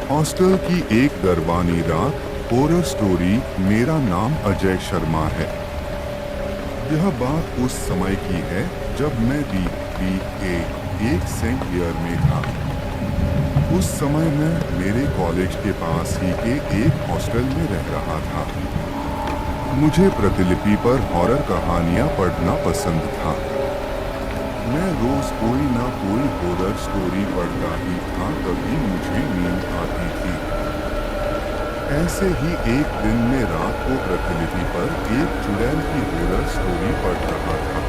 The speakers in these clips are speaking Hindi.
हॉस्टल की एक दरबानी रात हॉरर स्टोरी। मेरा नाम अजय शर्मा है। यह बात उस समय की है जब मैं BA एक सेंट ईयर में था। उस समय मैं मेरे कॉलेज के पास ही के एक हॉस्टल में रह रहा था। मुझे प्रतिलिपि पर हॉरर कहानियां पढ़ना पसंद था। मैं रोज कोई ना कोई हॉरर स्टोरी पढ़ता ही था, तभी मुझे नींद आती थी। ऐसे ही एक दिन में रात को प्रतिलिपि पर एक चुड़ैल की हॉरर स्टोरी पढ़ रहा था।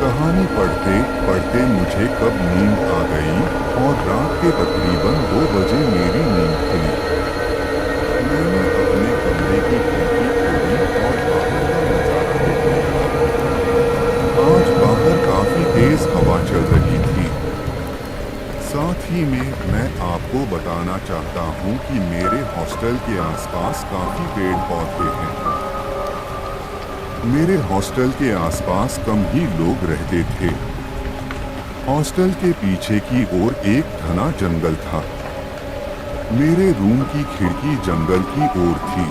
कहानी पढ़ते पढ़ते मुझे कब नींद आ गई और रात के तकरीबन 2 बजे मेरी नींद खुली। मैंने अपने कमरे की खिड़की खोली और बाहर का नजारा देखने लगा। आज बाहर काफी तेज हवा चल रही थी। साथ ही में मैं आपको बताना चाहता हूँ कि मेरे हॉस्टल के आसपास काफी पेड़ पौधे हैं। मेरे हॉस्टल के आसपास कम ही लोग रहते थे। हॉस्टल के पीछे की ओर एक घना जंगल था। मेरे रूम की खिड़की जंगल की ओर थी।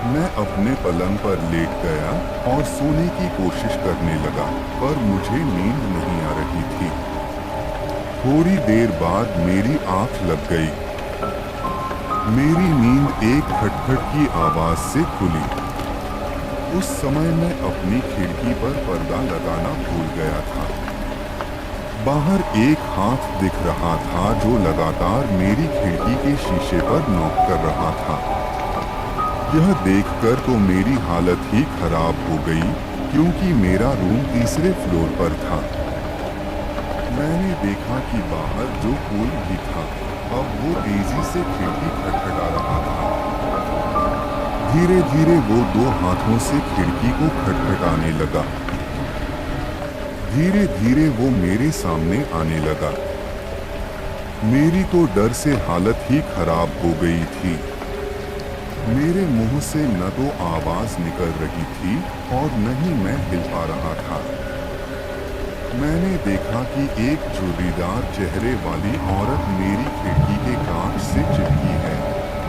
मैं अपने पलंग पर लेट गया और सोने की कोशिश करने लगा, पर मुझे नींद नहीं आ रही थी। थोड़ी देर बाद मेरी आंख लग गई। मेरी नींद एक खटखट की आवाज से खुली। उस समय मैं अपनी खिड़की पर पर्दा लगाना भूल गया था। बाहर एक हाथ दिख रहा था जो लगातार मेरी खिड़की के शीशे पर नॉक कर रहा था। यह देखकर तो मेरी हालत ही खराब हो गई, क्योंकि मेरा रूम तीसरे फ्लोर पर था। मैंने देखा कि बाहर जो कोई भी था, अब वो तेजी से खिड़की खटखटा रहा था। धीरे धीरे वो 2 हाथों से खिड़की को खटखटाने लगा। धीरे धीरे वो मेरे सामने आने लगा। मेरी तो डर से हालत ही खराब हो गई थी। मेरे मुंह से न तो आवाज निकल रही थी और न ही मैं हिल पा रहा था। मैंने देखा कि एक झुर्रीदार चेहरे वाली औरत मेरी खिड़की के कांच से चिपकी है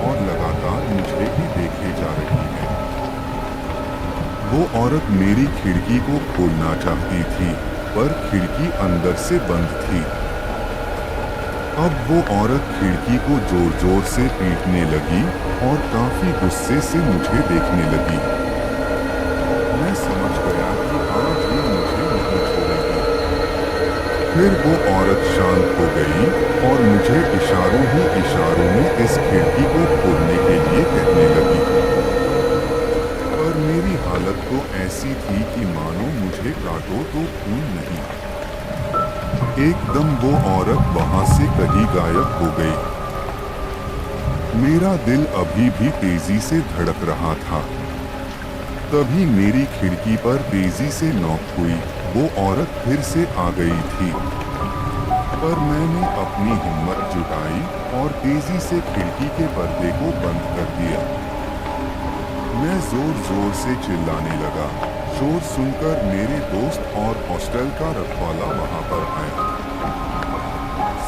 और लगातार मुझे ही देखे जा रही है। वो औरत मेरी खिड़की को खोलना चाहती थी, पर खिड़की अंदर से बंद थी। अब वो औरत खिड़की को जोर जोर से पीटने लगी और काफी गुस्से से मुझे देखने लगी। मैं समझ गया कि आज ये मुझे नहीं छोड़ेगी। फिर वो औरत शांत हो गई और मुझे इशारों ही इशारों में इस खिड़की को खोलने के लिए कहने लगी। पर मेरी हालत तो ऐसी थी कि मानो मुझे काटो तो खून नहीं। एकदम वो औरत वहां से कहीं गायब हो गई। मेरा दिल अभी भी तेजी से धड़क रहा था। तभी मेरी खिड़की पर तेजी से नॉक हुई। वो औरत फिर से आ गई थी, पर मैंने अपनी हिम्मत जुटाई और तेजी से खिड़की के पर्दे को बंद कर दिया। मैं जोर जोर से चिल्लाने लगा। शोर सुनकर मेरे दोस्त और हॉस्टल का रखवाला वहां पर आया।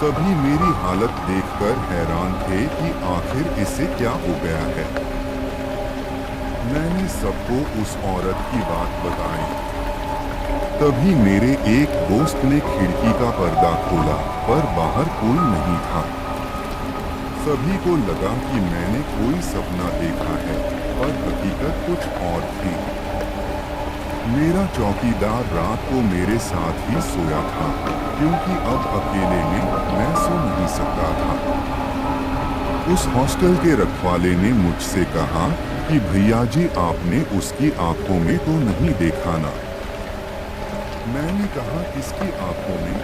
सभी मेरी हालत देखकर हैरान थे कि आखिर इसे क्या हो गया है। मैंने सबको उस औरत की बात बताई। तभी मेरे एक दोस्त ने खिड़की का पर्दा खोला, पर बाहर कोई नहीं था। सभी को लगा कि मैंने कोई सपना देखा है, पर हकीकत कुछ और थी। मेरा चौकीदार रात को मेरे साथ ही सोया था, क्योंकि अब अकेले में मैं सो नहीं सकता था। उस हॉस्टल के रखवाले ने मुझसे कहा कि भैया जी, आपने उसकी आंखों में तो नहीं देखा ना? मैंने कहा, किसकी आंखों में?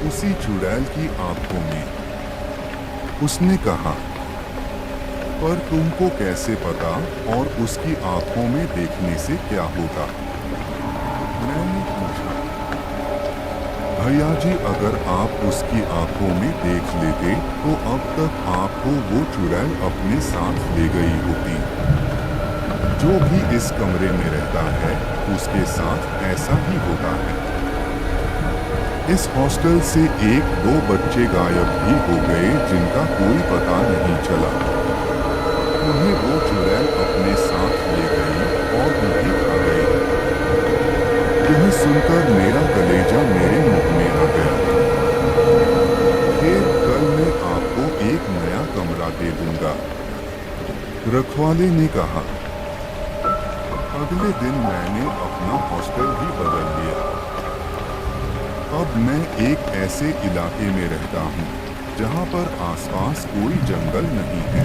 उसी चुड़ैल की आंखों में। उसने कहा, पर तुमको कैसे पता और उसकी आंखों में देखने से क्या होगा? मैंने पूछा। भैया जी, अगर आप उसकी आंखों में देख लेते तो अब तक आपको वो चुड़ैल अपने साथ ले गई होती। जो भी इस कमरे में रहता है उसके साथ ऐसा ही होता है। इस हॉस्टल से एक दो बच्चे गायब भी हो गए जिनका कोई पता नहीं चला। उन्हें वो चुड़ैल अपने साथ ले गई और उन्हें खा गई। यह सुनकर मेरा कलेजा मेरे मुंह में आ गया। फिर कल मैं आपको एक नया कमरा दे दूंगा, रखवाले ने कहा। अगले दिन मैंने अपना हॉस्टल भी बदल लिया। अब मैं एक ऐसे इलाके में रहता हूँ जहाँ पर आसपास कोई जंगल नहीं है।